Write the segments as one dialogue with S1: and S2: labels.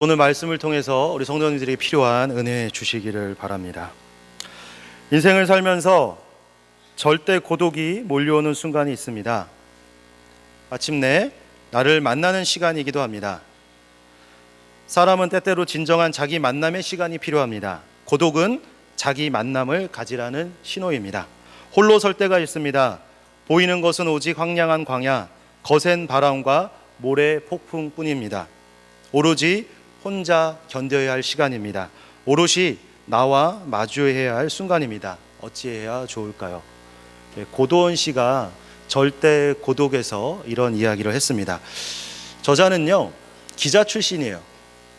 S1: 오늘 말씀을 통해서 우리 성도님들이 필요한 은혜 주시기를 바랍니다. 인생을 살면서 절대 고독이 몰려오는 순간이 있습니다. 마침내 나를 만나는 시간이기도 합니다. 사람은 때때로 진정한 자기 만남의 시간이 필요합니다. 고독은 자기 만남을 가지라는 신호입니다. 홀로 설 때가 있습니다. 보이는 것은 오직 황량한 광야, 거센 바람과 모래 폭풍뿐입니다. 오로지 혼자 견뎌야 할 시간입니다. 오롯이 나와 마주해야 할 순간입니다. 어찌해야 좋을까요? 고도원 씨가 절대 고독에서 이런 이야기를 했습니다. 저자는요, 기자 출신이에요.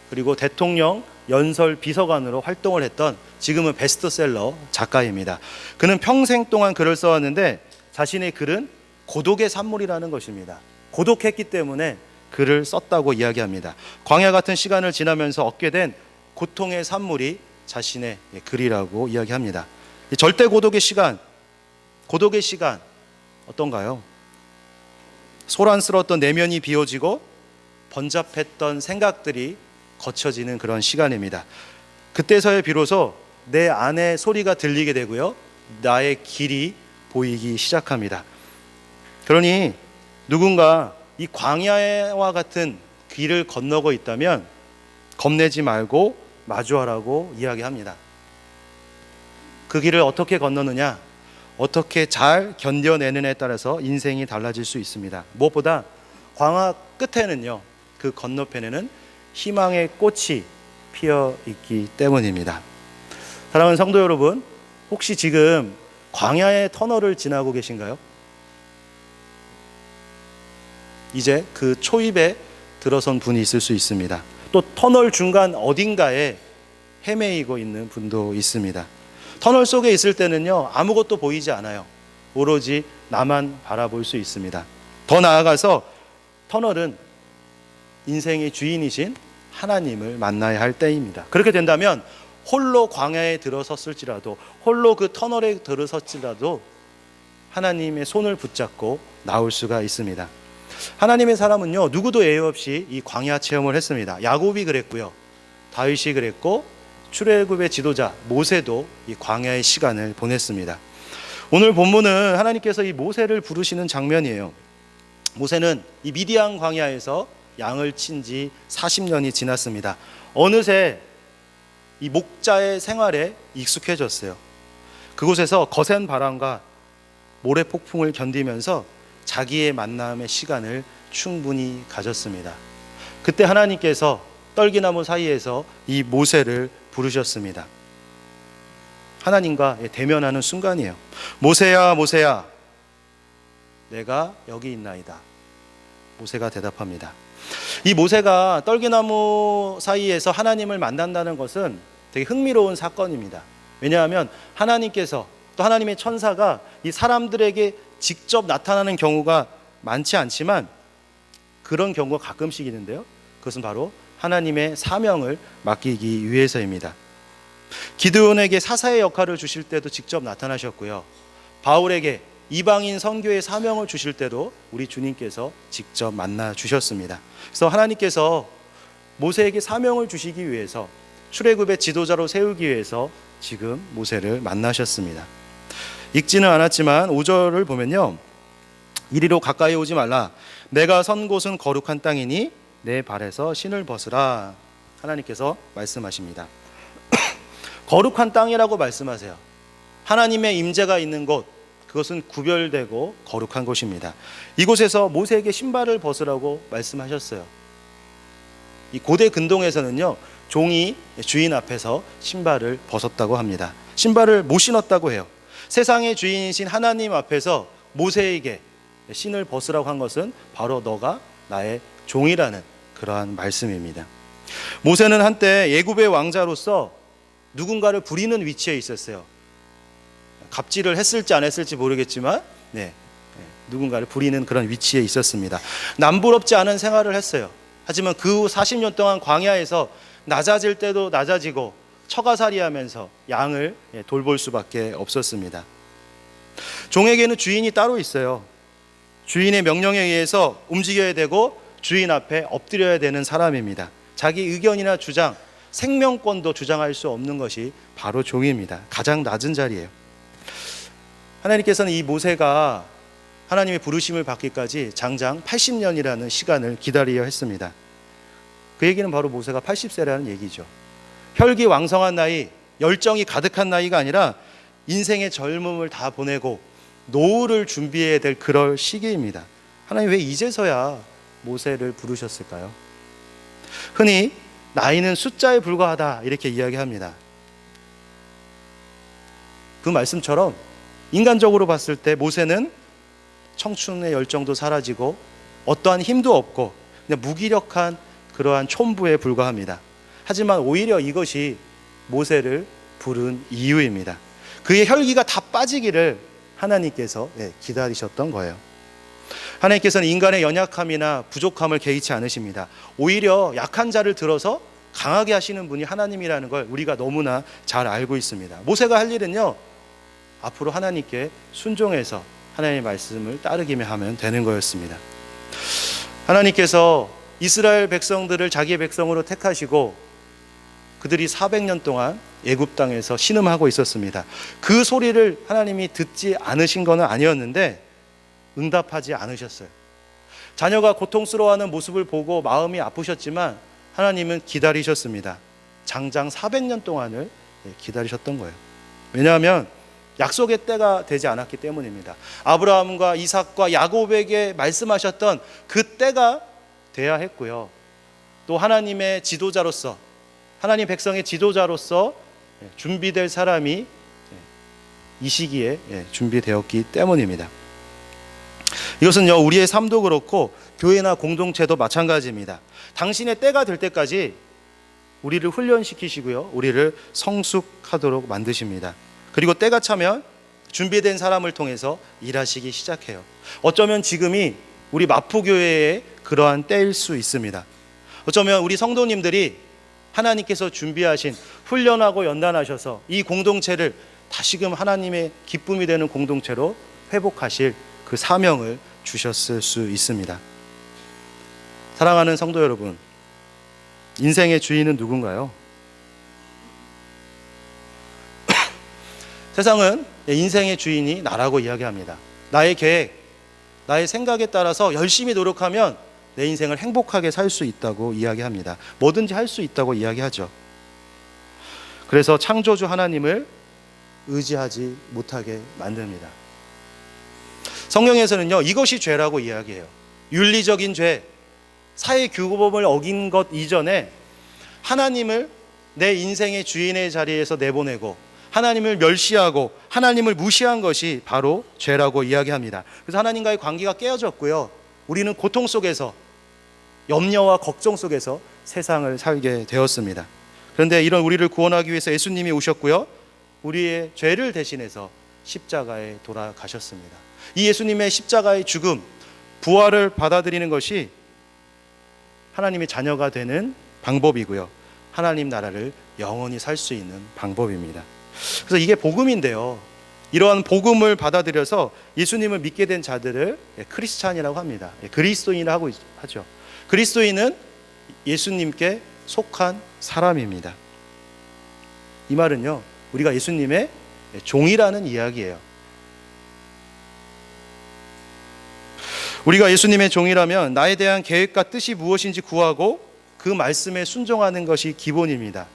S1: 그리고 대통령 연설 비서관으로 활동을 했던 지금은 베스트셀러 작가입니다. 그는 평생 동안 글을 써왔는데 자신의 글은 고독의 산물이라는 것입니다. 고독했기 때문에 글을 썼다고 이야기합니다. 광야 같은 시간을 지나면서 얻게 된 고통의 산물이 자신의 글이라고 이야기합니다. 절대 고독의 시간 어떤가요? 소란스러웠던 내면이 비워지고 번잡했던 생각들이 거쳐지는 그런 시간입니다. 그때서야 비로소 내 안의 소리가 들리게 되고요, 나의 길이 보이기 시작합니다. 그러니 누군가 이 광야와 같은 길을 건너고 있다면 겁내지 말고 마주하라고 이야기합니다. 그 길을 어떻게 건너느냐, 어떻게 잘 견뎌내느냐에 따라서 인생이 달라질 수 있습니다. 무엇보다 광야 끝에는요, 그 건너편에는 희망의 꽃이 피어 있기 때문입니다. 사랑하는 성도 여러분, 혹시 지금 광야의 터널을 지나고 계신가요? 이제 그 초입에 들어선 분이 있을 수 있습니다. 또 터널 중간 어딘가에 헤매이고 있는 분도 있습니다. 터널 속에 있을 때는요, 아무것도 보이지 않아요. 오로지 나만 바라볼 수 있습니다. 더 나아가서 터널은 인생의 주인이신 하나님을 만나야 할 때입니다. 그렇게 된다면 홀로 광야에 들어섰을지라도, 홀로 그 터널에 들어섰을지라도 하나님의 손을 붙잡고 나올 수가 있습니다. 하나님의 사람은요, 누구도 예외 없이 이 광야 체험을 했습니다. 야곱이 그랬고요, 다윗이 그랬고, 출애굽의 지도자 모세도 이 광야의 시간을 보냈습니다. 오늘 본문은 하나님께서 이 모세를 부르시는 장면이에요. 모세는 이 미디안 광야에서 양을 친 지 40년이 지났습니다. 어느새 이 목자의 생활에 익숙해졌어요. 그곳에서 거센 바람과 모래 폭풍을 견디면서 자기의 만남의 시간을 충분히 가졌습니다. 그때 하나님께서 떨기나무 사이에서 이 모세를 부르셨습니다. 하나님과 대면하는 순간이에요. 모세야, 모세야, 내가 여기 있나이다. 모세가 대답합니다. 이 모세가 떨기나무 사이에서 하나님을 만난다는 것은 되게 흥미로운 사건입니다. 왜냐하면 하나님께서, 또 하나님의 천사가 이 사람들에게 직접 나타나는 경우가 많지 않지만 그런 경우가 가끔씩 있는데요, 그것은 바로 하나님의 사명을 맡기기 위해서입니다. 기드온에게 사사의 역할을 주실 때도 직접 나타나셨고요, 바울에게 이방인 선교의 사명을 주실 때도 우리 주님께서 직접 만나 주셨습니다. 그래서 하나님께서 모세에게 사명을 주시기 위해서, 출애굽의 지도자로 세우기 위해서 지금 모세를 만나셨습니다. 읽지는 않았지만 5절을 보면요, 이리로 가까이 오지 말라. 내가 선 곳은 거룩한 땅이니 내 발에서 신을 벗으라. 하나님께서 말씀하십니다. 거룩한 땅이라고 말씀하세요. 하나님의 임재가 있는 곳, 그것은 구별되고 거룩한 곳입니다. 이곳에서 모세에게 신발을 벗으라고 말씀하셨어요. 이 고대 근동에서는요, 종이 주인 앞에서 신발을 벗었다고 합니다. 신발을 못 신었다고 해요. 세상의 주인이신 하나님 앞에서 모세에게 신을 벗으라고 한 것은 바로 너가 나의 종이라는 그러한 말씀입니다. 모세는 한때 애굽의 왕자로서 누군가를 부리는 위치에 있었어요. 갑질을 했을지 안 했을지 모르겠지만 누군가를 부리는 그런 위치에 있었습니다. 남부럽지 않은 생활을 했어요. 하지만 그 후 40년 동안 광야에서 낮아질 때도 낮아지고 처가살이하면서 양을 돌볼 수밖에 없었습니다. 종에게는 주인이 따로 있어요. 주인의 명령에 의해서 움직여야 되고 주인 앞에 엎드려야 되는 사람입니다. 자기 의견이나 주장, 생명권도 주장할 수 없는 것이 바로 종입니다. 가장 낮은 자리예요. 하나님께서는 이 모세가 하나님의 부르심을 받기까지 장장 80년이라는 시간을 기다리려 했습니다. 그 얘기는 바로 모세가 80세라는 얘기죠. 혈기왕성한 나이, 열정이 가득한 나이가 아니라 인생의 젊음을 다 보내고 노후를 준비해야 될 그럴 시기입니다. 하나님 왜 이제서야 모세를 부르셨을까요? 흔히 나이는 숫자에 불과하다 이렇게 이야기합니다. 그 말씀처럼 인간적으로 봤을 때 모세는 청춘의 열정도 사라지고 어떠한 힘도 없고 그냥 무기력한 그러한 촌부에 불과합니다. 하지만 오히려 이것이 모세를 부른 이유입니다. 그의 혈기가 다 빠지기를 하나님께서 기다리셨던 거예요. 하나님께서는 인간의 연약함이나 부족함을 개의치 않으십니다. 오히려 약한 자를 들어서 강하게 하시는 분이 하나님이라는 걸 우리가 너무나 잘 알고 있습니다. 모세가 할 일은요, 앞으로 하나님께 순종해서 하나님의 말씀을 따르기만 하면 되는 거였습니다. 하나님께서 이스라엘 백성들을 자기의 백성으로 택하시고 그들이 400년 동안 애굽 땅에서 신음하고 있었습니다. 그 소리를 하나님이 듣지 않으신 것은 아니었는데 응답하지 않으셨어요. 자녀가 고통스러워하는 모습을 보고 마음이 아프셨지만 하나님은 기다리셨습니다. 장장 400년 동안을 기다리셨던 거예요. 왜냐하면 약속의 때가 되지 않았기 때문입니다. 아브라함과 이삭과 야곱에게 말씀하셨던 그 때가 돼야 했고요. 또 하나님의 지도자로서, 하나님 백성의 지도자로서 준비될 사람이 이 시기에 준비되었기 때문입니다. 이것은요, 우리의 삶도 그렇고 교회나 공동체도 마찬가지입니다. 당신의 때가 될 때까지 우리를 훈련시키시고요, 우리를 성숙하도록 만드십니다. 그리고 때가 차면 준비된 사람을 통해서 일하시기 시작해요. 어쩌면 지금이 우리 마포교회의 그러한 때일 수 있습니다. 어쩌면 우리 성도님들이 하나님께서 준비하신 훈련하고 연단하셔서 이 공동체를 다시금 하나님의 기쁨이 되는 공동체로 회복하실 그 사명을 주셨을 수 있습니다. 사랑하는 성도 여러분, 인생의 주인은 누군가요? 세상은 인생의 주인이 나라고 이야기합니다. 나의 계획, 나의 생각에 따라서 열심히 노력하면 내 인생을 행복하게 살 수 있다고 이야기합니다. 뭐든지 할 수 있다고 이야기하죠. 그래서 창조주 하나님을 의지하지 못하게 만듭니다. 성경에서는요, 이것이 죄라고 이야기해요. 윤리적인 죄, 사회 규범을 어긴 것 이전에 하나님을 내 인생의 주인의 자리에서 내보내고 하나님을 멸시하고 하나님을 무시한 것이 바로 죄라고 이야기합니다. 그래서 하나님과의 관계가 깨어졌고요, 우리는 고통 속에서, 염려와 걱정 속에서 세상을 살게 되었습니다. 그런데 이런 우리를 구원하기 위해서 예수님이 오셨고요, 우리의 죄를 대신해서 십자가에 돌아가셨습니다. 이 예수님의 십자가의 죽음, 부활을 받아들이는 것이 하나님의 자녀가 되는 방법이고요, 하나님 나라를 영원히 살 수 있는 방법입니다. 그래서 이게 복음인데요, 이러한 복음을 받아들여서 예수님을 믿게 된 자들을 크리스찬이라고 합니다. 그리스도인이라고 하죠. 그리스도인은 예수님께 속한 사람입니다. 이 말은요, 우리가 예수님의 종이라는 이야기예요. 우리가 예수님의 종이라면 나에 대한 계획과 뜻이 무엇인지 구하고 그 말씀에 순종하는 것이 기본입니다.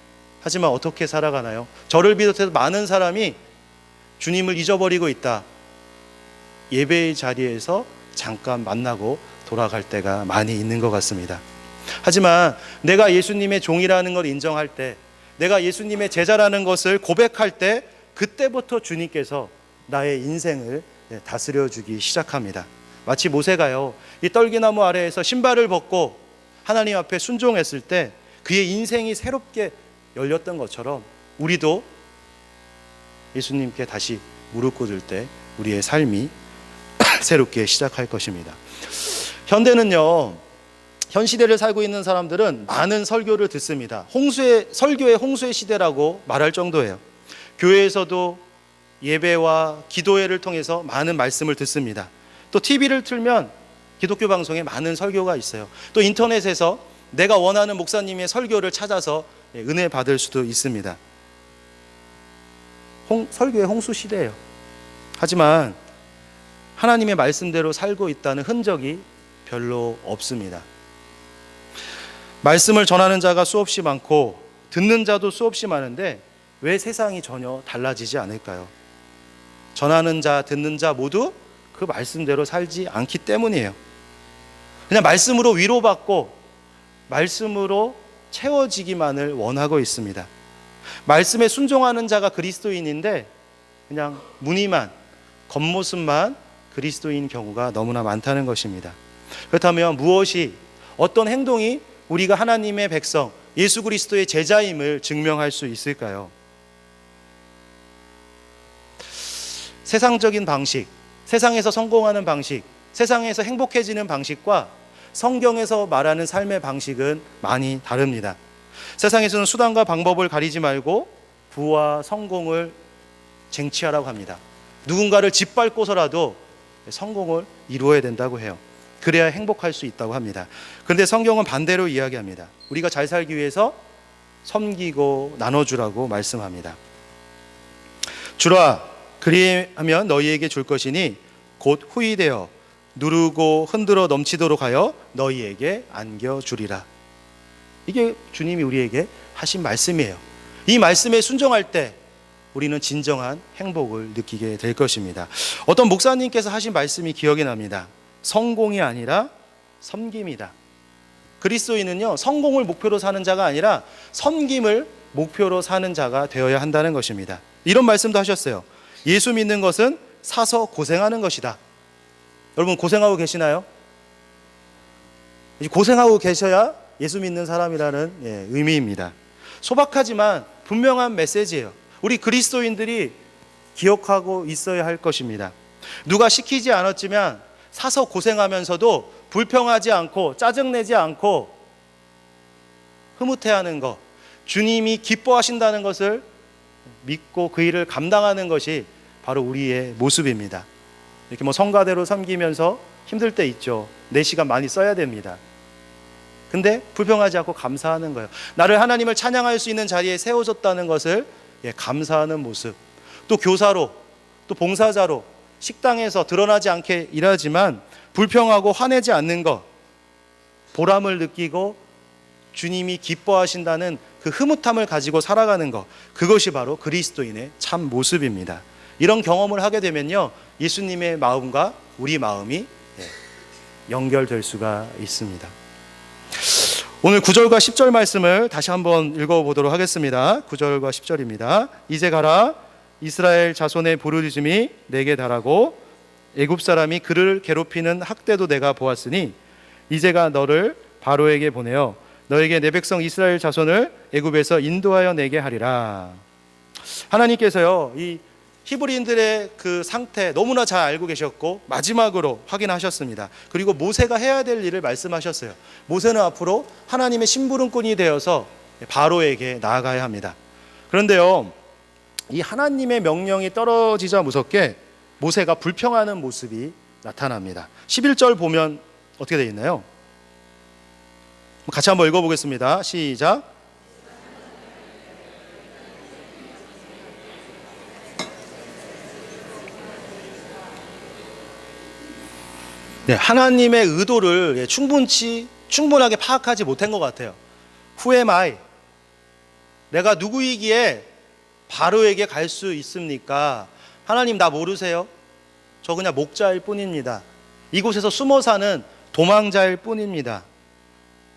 S1: 하지만 어떻게 살아가나요? 저를 비롯해서 많은 사람이 주님을 잊어버리고 있다. 예배의 자리에서 잠깐 만나고 돌아갈 때가 많이 있는 것 같습니다. 하지만 내가 예수님의 종이라는 걸 인정할 때, 내가 예수님의 제자라는 것을 고백할 때, 그때부터 주님께서 나의 인생을 다스려 주기 시작합니다. 마치 모세가요, 이 떨기나무 아래에서 신발을 벗고 하나님 앞에 순종했을 때 그의 인생이 새롭게 열렸던 것처럼 우리도 예수님께 다시 무릎 꿇을 때 우리의 삶이 새롭게 시작할 것입니다. 현대는요, 현 시대를 살고 있는 사람들은 많은 설교를 듣습니다. 설교의 홍수의 시대라고 말할 정도예요. 교회에서도 예배와 기도회를 통해서 많은 말씀을 듣습니다. 또 TV를 틀면 기독교 방송에 많은 설교가 있어요. 또 인터넷에서 내가 원하는 목사님의 설교를 찾아서 은혜 받을 수도 있습니다. 설교의 홍수시대예요. 하지만 하나님의 말씀대로 살고 있다는 흔적이 별로 없습니다. 말씀을 전하는 자가 수없이 많고 듣는 자도 수없이 많은데 왜 세상이 전혀 달라지지 않을까요? 전하는 자, 듣는 자 모두 그 말씀대로 살지 않기 때문이에요. 그냥 말씀으로 위로받고 말씀으로 채워지기만을 원하고 있습니다. 말씀에 순종하는 자가 그리스도인인데 그냥 무늬만, 겉모습만 그리스도인 경우가 너무나 많다는 것입니다. 그렇다면 무엇이, 어떤 행동이 우리가 하나님의 백성, 예수 그리스도의 제자임을 증명할 수 있을까요? 세상적인 방식, 세상에서 성공하는 방식, 세상에서 행복해지는 방식과 성경에서 말하는 삶의 방식은 많이 다릅니다. 세상에서는 수단과 방법을 가리지 말고 부와 성공을 쟁취하라고 합니다. 누군가를 짓밟고서라도 성공을 이루어야 된다고 해요. 그래야 행복할 수 있다고 합니다. 그런데 성경은 반대로 이야기합니다. 우리가 잘 살기 위해서 섬기고 나눠주라고 말씀합니다. 주라, 그리하면 너희에게 줄 것이니 곧 후히되어 누르고 흔들어 넘치도록 하여 너희에게 안겨주리라. 이게 주님이 우리에게 하신 말씀이에요. 이 말씀에 순종할 때 우리는 진정한 행복을 느끼게 될 것입니다. 어떤 목사님께서 하신 말씀이 기억이 납니다. 성공이 아니라 섬김이다. 그리스도인은요, 성공을 목표로 사는 자가 아니라 섬김을 목표로 사는 자가 되어야 한다는 것입니다. 이런 말씀도 하셨어요. 예수 믿는 것은 사서 고생하는 것이다. 여러분 고생하고 계시나요? 고생하고 계셔야 예수 믿는 사람이라는 의미입니다. 소박하지만 분명한 메시지예요. 우리 그리스도인들이 기억하고 있어야 할 것입니다. 누가 시키지 않았지만 사서 고생하면서도 불평하지 않고 짜증내지 않고 흐뭇해하는 것, 주님이 기뻐하신다는 것을 믿고 그 일을 감당하는 것이 바로 우리의 모습입니다. 이렇게 성가대로 섬기면서 힘들 때 있죠. 4시간 많이 써야 됩니다. 근데 불평하지 않고 감사하는 거예요. 나를 하나님을 찬양할 수 있는 자리에 세워줬다는 것을 감사하는 모습. 또 교사로, 또 봉사자로 식당에서 드러나지 않게 일하지만 불평하고 화내지 않는 것, 보람을 느끼고 주님이 기뻐하신다는 그 흐뭇함을 가지고 살아가는 것, 그것이 바로 그리스도인의 참 모습입니다. 이런 경험을 하게 되면요, 예수님의 마음과 우리 마음이 연결될 수가 있습니다. 오늘 9절과 10절 말씀을 다시 한번 읽어보도록 하겠습니다. 9절과 10절입니다. 이제 가라, 이스라엘 자손의 부르짖음이 내게 달하고 애굽 사람이 그를 괴롭히는 학대도 내가 보았으니 이제가 너를 바로에게 보내어 너에게 내 백성 이스라엘 자손을 애굽에서 인도하여 내게 하리라. 하나님께서요, 이 히브리인들의 그 상태 너무나 잘 알고 계셨고 마지막으로 확인하셨습니다. 그리고 모세가 해야 될 일을 말씀하셨어요. 모세는 앞으로 하나님의 심부름꾼이 되어서 바로에게 나아가야 합니다. 그런데요, 이 하나님의 명령이 떨어지자 무섭게 모세가 불평하는 모습이 나타납니다. 11절 보면 어떻게 되어 있나요? 같이 한번 읽어보겠습니다. 시작. 하나님의 의도를 충분하게 파악하지 못한 것 같아요. Who am I? 내가 누구이기에 바로에게 갈 수 있습니까? 하나님 나 모르세요? 저 그냥 목자일 뿐입니다. 이곳에서 숨어 사는 도망자일 뿐입니다.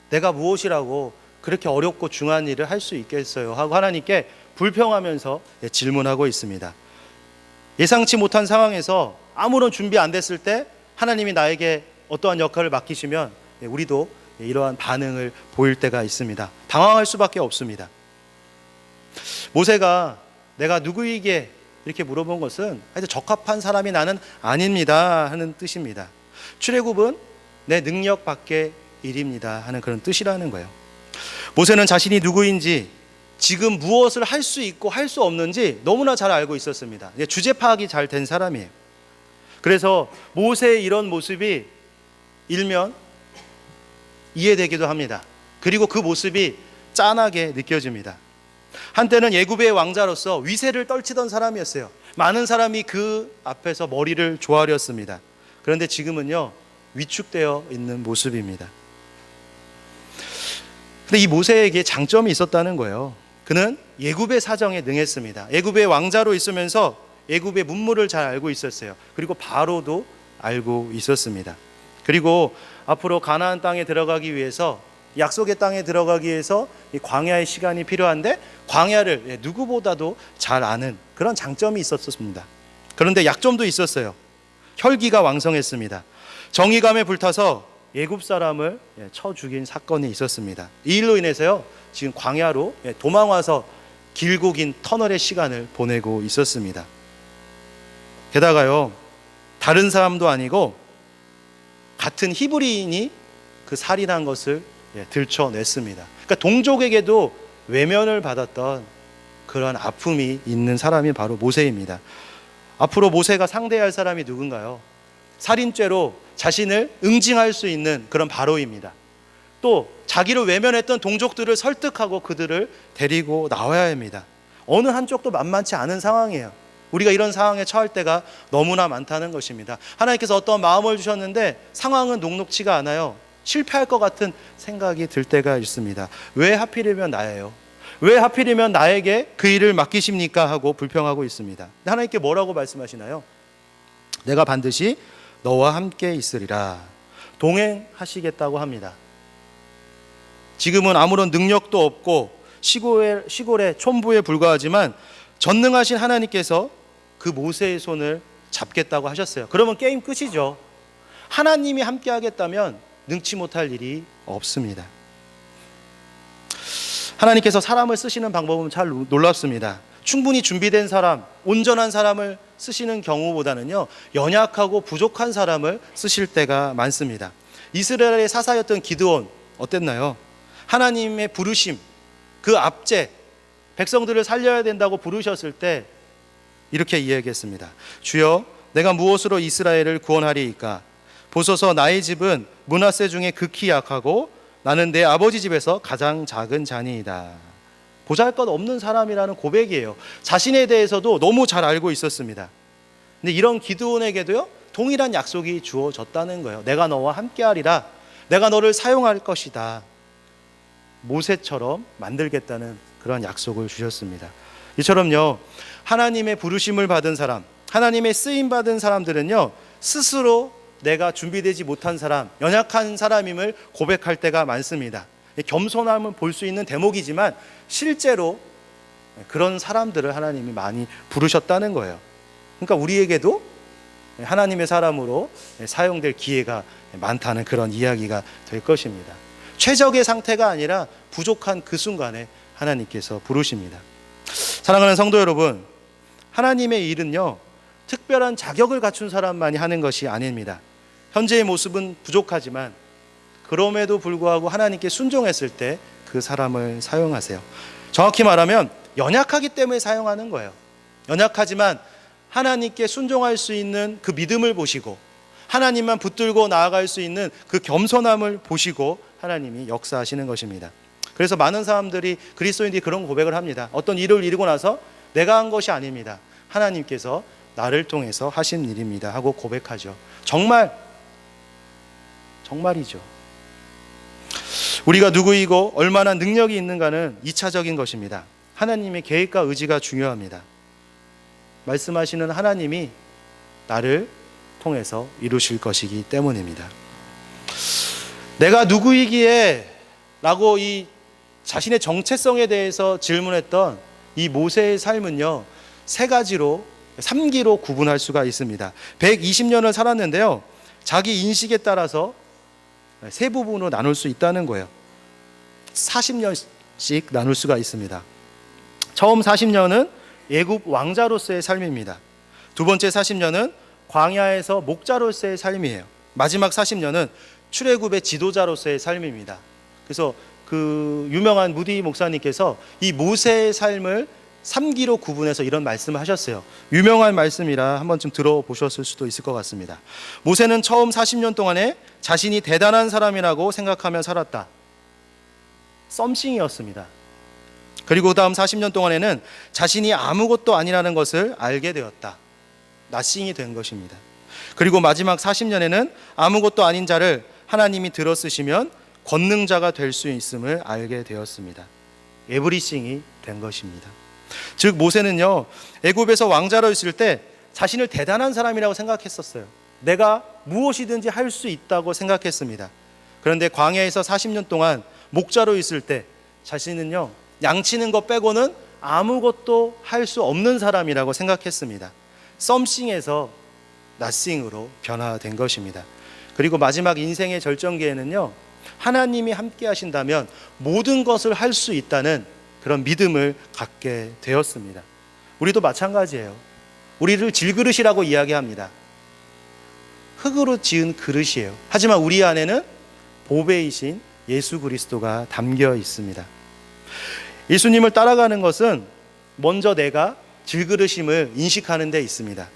S1: 내가 무엇이라고 그렇게 어렵고 중한 일을 할 수 있겠어요? 하고 하나님께 불평하면서 질문하고 있습니다. 예상치 못한 상황에서 아무런 준비 안 됐을 때 하나님이 나에게 어떠한 역할을 맡기시면 우리도 이러한 반응을 보일 때가 있습니다. 당황할 수밖에 없습니다. 모세가 내가 누구이기에 이렇게 물어본 것은 적합한 사람이 나는 아닙니다 하는 뜻입니다. 출애굽은 내 능력 밖의 일입니다 하는 그런 뜻이라는 거예요. 모세는 자신이 누구인지, 지금 무엇을 할 수 있고 할 수 없는지 너무나 잘 알고 있었습니다. 주제 파악이 잘 된 사람이에요. 그래서 모세의 이런 모습이 일면 이해되기도 합니다. 그리고 그 모습이 짠하게 느껴집니다. 한때는 애굽의 왕자로서 위세를 떨치던 사람이었어요. 많은 사람이 그 앞에서 머리를 조아렸습니다. 그런데 지금은요, 위축되어 있는 모습입니다. 근데 이 모세에게 장점이 있었다는 거예요. 그는 애굽의 사정에 능했습니다. 애굽의 왕자로 있으면서 애굽의 문물을 잘 알고 있었어요. 그리고 바로도 알고 있었습니다. 그리고 앞으로 가나안 땅에 들어가기 위해서, 약속의 땅에 들어가기 위해서 이 광야의 시간이 필요한데 광야를 누구보다도 잘 아는 그런 장점이 있었습니다. 그런데 약점도 있었어요. 혈기가 왕성했습니다. 정의감에 불타서 애굽 사람을 쳐 죽인 사건이 있었습니다. 이 일로 인해서요, 지금 광야로 도망와서 길고 긴 터널의 시간을 보내고 있었습니다. 게다가요, 다른 사람도 아니고 같은 히브리인이 그 살인한 것을 들춰냈습니다. 그러니까 동족에게도 외면을 받았던 그런 아픔이 있는 사람이 바로 모세입니다. 앞으로 모세가 상대할 사람이 누군가요? 살인죄로 자신을 응징할 수 있는 그런 바로입니다. 또 자기를 외면했던 동족들을 설득하고 그들을 데리고 나와야 합니다. 어느 한쪽도 만만치 않은 상황이에요. 우리가 이런 상황에 처할 때가 너무나 많다는 것입니다. 하나님께서 어떤 마음을 주셨는데 상황은 녹록치가 않아요. 실패할 것 같은 생각이 들 때가 있습니다. 왜 하필이면 나예요? 왜 하필이면 나에게 그 일을 맡기십니까? 하고 불평하고 있습니다. 하나님께 뭐라고 말씀하시나요? 내가 반드시 너와 함께 있으리라. 동행하시겠다고 합니다. 지금은 아무런 능력도 없고 시골의 촌부에 불과하지만 전능하신 하나님께서 그 모세의 손을 잡겠다고 하셨어요. 그러면 게임 끝이죠. 하나님이 함께 하겠다면 능치 못할 일이 없습니다. 하나님께서 사람을 쓰시는 방법은 잘 놀랍습니다. 충분히 준비된 사람, 온전한 사람을 쓰시는 경우보다는요, 연약하고 부족한 사람을 쓰실 때가 많습니다. 이스라엘의 사사였던 기드온 어땠나요? 하나님의 부르심, 그 압제, 백성들을 살려야 된다고 부르셨을 때 이렇게 이야기했습니다. 주여, 내가 무엇으로 이스라엘을 구원하리이까? 보소서, 나의 집은 므낫세 중에 극히 약하고 나는 내 아버지 집에서 가장 작은 자니이다. 보잘것없는 사람이라는 고백이에요. 자신에 대해서도 너무 잘 알고 있었습니다. 근데 이런 기드온에게도요, 동일한 약속이 주어졌다는 거예요. 내가 너와 함께하리라. 내가 너를 사용할 것이다. 모세처럼 만들겠다는 그런 약속을 주셨습니다. 이처럼요, 하나님의 부르심을 받은 사람, 하나님의 쓰임 받은 사람들은요, 스스로 내가 준비되지 못한 사람, 연약한 사람임을 고백할 때가 많습니다. 겸손함을 볼 수 있는 대목이지만 실제로 그런 사람들을 하나님이 많이 부르셨다는 거예요. 그러니까 우리에게도 하나님의 사람으로 사용될 기회가 많다는 그런 이야기가 될 것입니다. 최적의 상태가 아니라 부족한 그 순간에 하나님께서 부르십니다. 사랑하는 성도 여러분, 하나님의 일은요, 특별한 자격을 갖춘 사람만이 하는 것이 아닙니다. 현재의 모습은 부족하지만 그럼에도 불구하고 하나님께 순종했을 때 그 사람을 사용하세요. 정확히 말하면 연약하기 때문에 사용하는 거예요. 연약하지만 하나님께 순종할 수 있는 그 믿음을 보시고 하나님만 붙들고 나아갈 수 있는 그 겸손함을 보시고 하나님이 역사하시는 것입니다. 그래서 많은 사람들이, 그리스도인들이 그런 고백을 합니다. 어떤 일을 이루고 나서 내가 한 것이 아닙니다. 하나님께서 나를 통해서 하신 일입니다 하고 고백하죠. 정말이죠. 우리가 누구이고 얼마나 능력이 있는가는 2차적인 것입니다. 하나님의 계획과 의지가 중요합니다. 말씀하시는 하나님이 나를 통해서 이루실 것이기 때문입니다. 내가 누구이기에 라고 이 자신의 정체성에 대해서 질문했던 이 모세의 삶은요, 3기로 구분할 수가 있습니다. 120년을 살았는데요, 자기 인식에 따라서 세 부분으로 나눌 수 있다는 거예요. 40년씩 나눌 수가 있습니다. 처음 40년은 애굽 왕자로서의 삶입니다. 두 번째 40년은 광야에서 목자로서의 삶이에요. 마지막 40년은 출애굽의 지도자로서의 삶입니다. 그래서 그 유명한 무디 목사님께서 이 모세의 삶을 3기로 구분해서 이런 말씀을 하셨어요. 유명한 말씀이라 한번 좀 들어보셨을 수도 있을 것 같습니다. 모세는 처음 40년 동안에 자신이 대단한 사람이라고 생각하며 살았다. 썸씽이었습니다. 그리고 그 다음 40년 동안에는 자신이 아무것도 아니라는 것을 알게 되었다. 낫싱이 된 것입니다. 그리고 마지막 40년에는 아무것도 아닌 자를 하나님이 들어쓰시면 권능자가 될 수 있음을 알게 되었습니다. 에브리싱이 된 것입니다. 즉 모세는요, 애굽에서 왕자로 있을 때 자신을 대단한 사람이라고 생각했었어요. 내가 무엇이든지 할 수 있다고 생각했습니다. 그런데 광야에서 40년 동안 목자로 있을 때 자신은요, 양치는 것 빼고는 아무것도 할 수 없는 사람이라고 생각했습니다. 썸씽에서 낫싱으로 변화된 것입니다. 그리고 마지막 인생의 절정기에는요, 하나님이 함께 하신다면 모든 것을 할 수 있다는 그런 믿음을 갖게 되었습니다. 우리도 마찬가지예요. 우리를 질그릇이라고 이야기합니다. 흙으로 지은 그릇이에요. 하지만 우리 안에는 보배이신 예수 그리스도가 담겨 있습니다. 예수님을 따라가는 것은 먼저 내가 질그릇임을 인식하는 데 있습니다.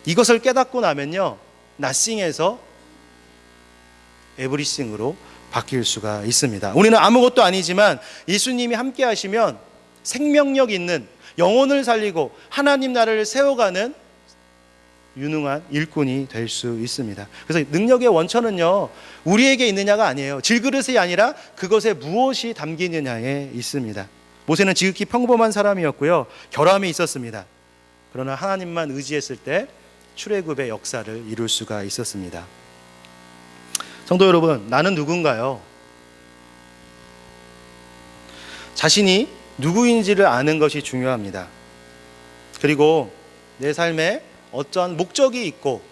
S1: 이것을 깨닫고 나면요, 낫싱에서 에브리싱으로 바뀔 수가 있습니다. 우리는 아무것도 아니지만 예수님이 함께 하시면 생명력 있는, 영혼을 살리고 하나님 나라를 세워가는 유능한 일꾼이 될 수 있습니다. 그래서 능력의 원천은요, 우리에게 있느냐가 아니에요. 질그릇이 아니라 그것에 무엇이 담기느냐에 있습니다. 모세는 지극히 평범한 사람이었고요, 결함이 있었습니다. 그러나 하나님만 의지했을 때 출애굽의 역사를 이룰 수가 있었습니다. 성도 여러분, 나는 누군가요? 자신이 누구인지를 아는 것이 중요합니다. 그리고 내 삶에 어떠한 목적이 있고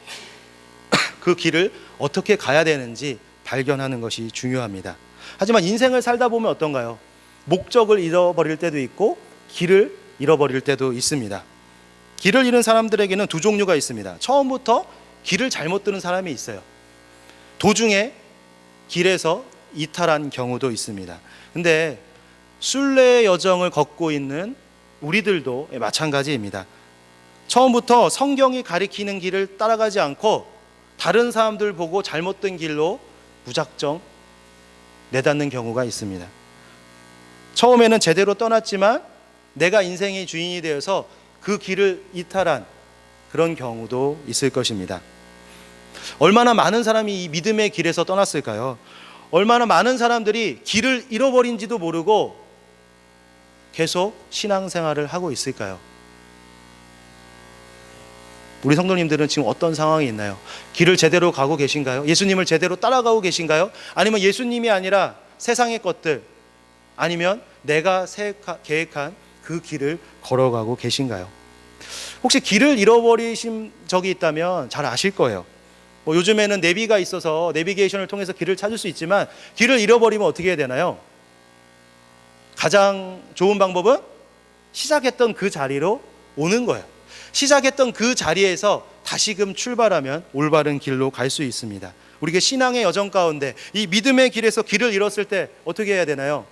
S1: 그 길을 어떻게 가야 되는지 발견하는 것이 중요합니다. 하지만 인생을 살다 보면 어떤가요? 목적을 잃어버릴 때도 있고 길을 잃어버릴 때도 있습니다. 길을 잃은 사람들에게는 두 종류가 있습니다. 처음부터 길을 잘못 들은 사람이 있어요. 도중에 길에서 이탈한 경우도 있습니다. 근데 순례의 여정을 걷고 있는 우리들도 마찬가지입니다. 처음부터 성경이 가리키는 길을 따라가지 않고 다른 사람들 보고 잘못된 길로 무작정 내닫는 경우가 있습니다. 처음에는 제대로 떠났지만 내가 인생의 주인이 되어서 그 길을 이탈한 그런 경우도 있을 것입니다. 얼마나 많은 사람이 이 믿음의 길에서 떠났을까요? 얼마나 많은 사람들이 길을 잃어버린지도 모르고 계속 신앙생활을 하고 있을까요? 우리 성도님들은 지금 어떤 상황이 있나요? 길을 제대로 가고 계신가요? 예수님을 제대로 따라가고 계신가요? 아니면 예수님이 아니라 세상의 것들, 아니면 내가 계획한 그 길을 걸어가고 계신가요? 혹시 길을 잃어버리신 적이 있다면 잘 아실 거예요. 요즘에는 내비가 있어서 내비게이션을 통해서 길을 찾을 수 있지만 길을 잃어버리면 어떻게 해야 되나요? 가장 좋은 방법은 시작했던 그 자리로 오는 거예요. 시작했던 그 자리에서 다시금 출발하면 올바른 길로 갈 수 있습니다. 우리가 신앙의 여정 가운데 이 믿음의 길에서 길을 잃었을 때 어떻게 해야 되나요?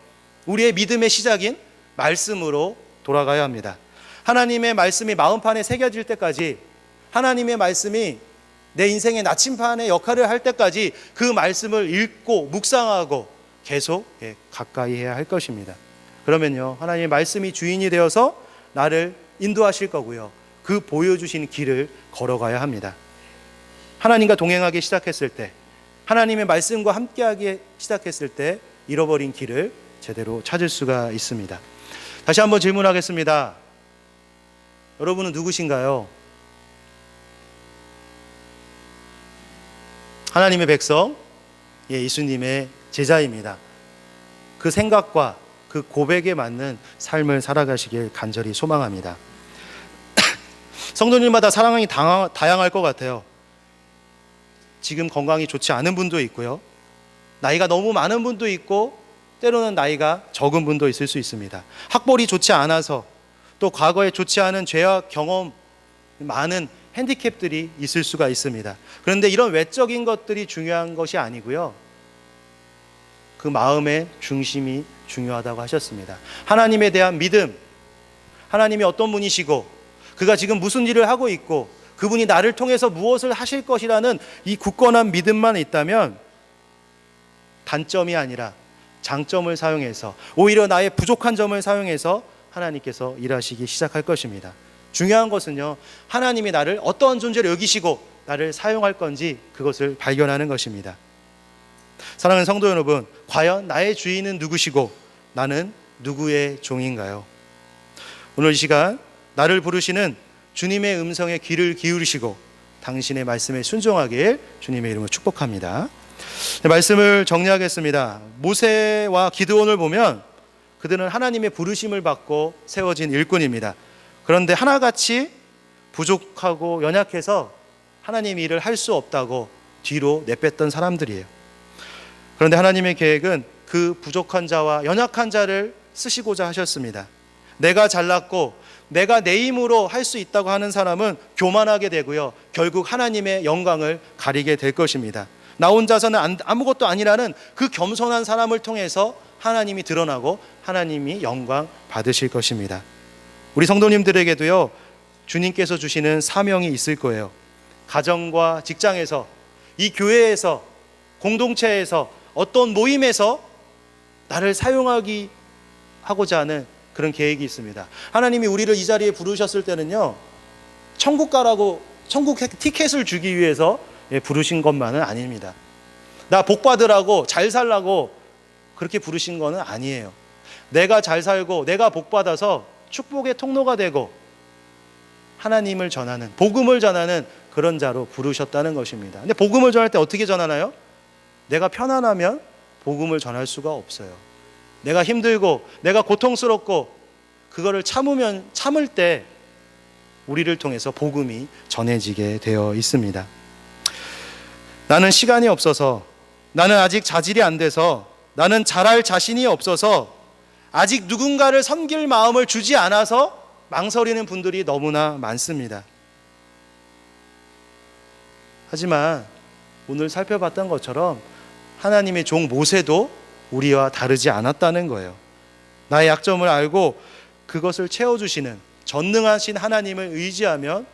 S1: 우리의 믿음의 시작인 말씀으로 돌아가야 합니다. 하나님의 말씀이 마음판에 새겨질 때까지, 하나님의 말씀이 내 인생의 나침판의 역할을 할 때까지 그 말씀을 읽고 묵상하고 계속 가까이 해야 할 것입니다. 그러면요, 하나님의 말씀이 주인이 되어서 나를 인도하실 거고요, 그 보여주신 길을 걸어가야 합니다. 하나님과 동행하기 시작했을 때, 하나님의 말씀과 함께하기 시작했을 때 잃어버린 길을 제대로 찾을 수가 있습니다. 다시 한번 질문하겠습니다. 여러분은 누구신가요? 하나님의 백성, 예수님의 제자입니다. 그 생각과 그 고백에 맞는 삶을 살아가시길 간절히 소망합니다. 성도님마다 사랑이 다양할 것 같아요. 지금 건강이 좋지 않은 분도 있고요, 나이가 너무 많은 분도 있고, 때로는 나이가 적은 분도 있을 수 있습니다. 학벌이 좋지 않아서, 또 과거에 좋지 않은 죄와 경험, 많은 핸디캡들이 있을 수가 있습니다. 그런데 이런 외적인 것들이 중요한 것이 아니고요, 그 마음의 중심이 중요하다고 하셨습니다. 하나님에 대한 믿음, 하나님이 어떤 분이시고 그가 지금 무슨 일을 하고 있고 그분이 나를 통해서 무엇을 하실 것이라는 이 굳건한 믿음만 있다면 단점이 아니라 장점을 사용해서, 오히려 나의 부족한 점을 사용해서 하나님께서 일하시기 시작할 것입니다. 중요한 것은요, 하나님이 나를 어떠한 존재로 여기시고 나를 사용할 건지 그것을 발견하는 것입니다. 사랑하는 성도 여러분, 과연 나의 주인은 누구시고 나는 누구의 종인가요? 오늘 이 시간 나를 부르시는 주님의 음성에 귀를 기울이시고 당신의 말씀에 순종하길 주님의 이름으로 축복합니다. 말씀을 정리하겠습니다. 모세와 기드온을 보면 그들은 하나님의 부르심을 받고 세워진 일꾼입니다. 그런데 하나같이 부족하고 연약해서 하나님 일을 할 수 없다고 뒤로 내뺐던 사람들이에요. 그런데 하나님의 계획은 그 부족한 자와 연약한 자를 쓰시고자 하셨습니다. 내가 잘났고 내가 내 힘으로 할 수 있다고 하는 사람은 교만하게 되고요, 결국 하나님의 영광을 가리게 될 것입니다. 나 혼자서는 아무것도 아니라는 그 겸손한 사람을 통해서 하나님이 드러나고 하나님이 영광 받으실 것입니다. 우리 성도님들에게도요, 주님께서 주시는 사명이 있을 거예요. 가정과 직장에서, 이 교회에서, 공동체에서, 어떤 모임에서 나를 사용하기 하고자 하는 그런 계획이 있습니다. 하나님이 우리를 이 자리에 부르셨을 때는요, 천국 가라고, 천국 티켓을 주기 위해서 부르신 것만은 아닙니다. 나 복 받으라고, 잘 살라고 그렇게 부르신 것은 아니에요. 내가 잘 살고 내가 복 받아서 축복의 통로가 되고 하나님을 전하는, 복음을 전하는 그런 자로 부르셨다는 것입니다. 근데 복음을 전할 때 어떻게 전하나요? 내가 편안하면 복음을 전할 수가 없어요. 내가 힘들고 내가 고통스럽고 그거를 참을 때 우리를 통해서 복음이 전해지게 되어 있습니다. 나는 시간이 없어서, 나는 아직 자질이 안 돼서, 나는 잘할 자신이 없어서, 아직 누군가를 섬길 마음을 주지 않아서 망설이는 분들이 너무나 많습니다. 하지만 오늘 살펴봤던 것처럼 하나님의 종 모세도 우리와 다르지 않았다는 거예요. 나의 약점을 알고 그것을 채워주시는 전능하신 하나님을 의지하면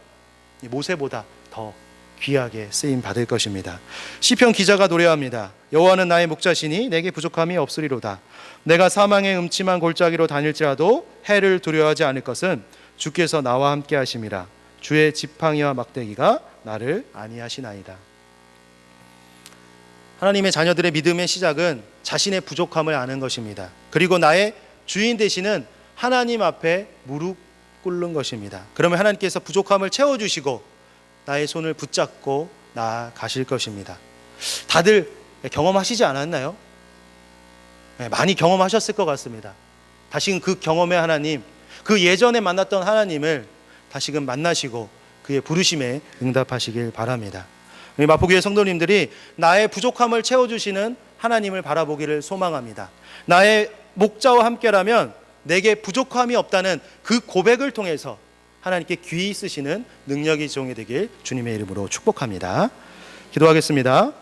S1: 모세보다 더 귀하게 쓰임 받을 것입니다. 시편 기자가 노래합니다. 여호와는 나의 목자시니 내게 부족함이 없으리로다. 내가 사망의 음침한 골짜기로 다닐지라도 해를 두려워하지 않을 것은 주께서 나와 함께 하심이라. 주의 지팡이와 막대기가 나를 안위하시나이다. 하나님의 자녀들의 믿음의 시작은 자신의 부족함을 아는 것입니다. 그리고 나의 주인 되시는 하나님 앞에 무릎 꿇는 것입니다. 그러면 하나님께서 부족함을 채워주시고 나의 손을 붙잡고 나아가실 것입니다. 다들 경험하시지 않았나요? 많이 경험하셨을 것 같습니다. 다시금 그 경험의 하나님, 그 예전에 만났던 하나님을 다시금 만나시고 그의 부르심에 응답하시길 바랍니다. 마포교회 성도님들이 나의 부족함을 채워주시는 하나님을 바라보기를 소망합니다. 나의 목자와 함께라면 내게 부족함이 없다는 그 고백을 통해서 하나님께 귀히 쓰시는 능력이 종이 되길 주님의 이름으로 축복합니다. 기도하겠습니다.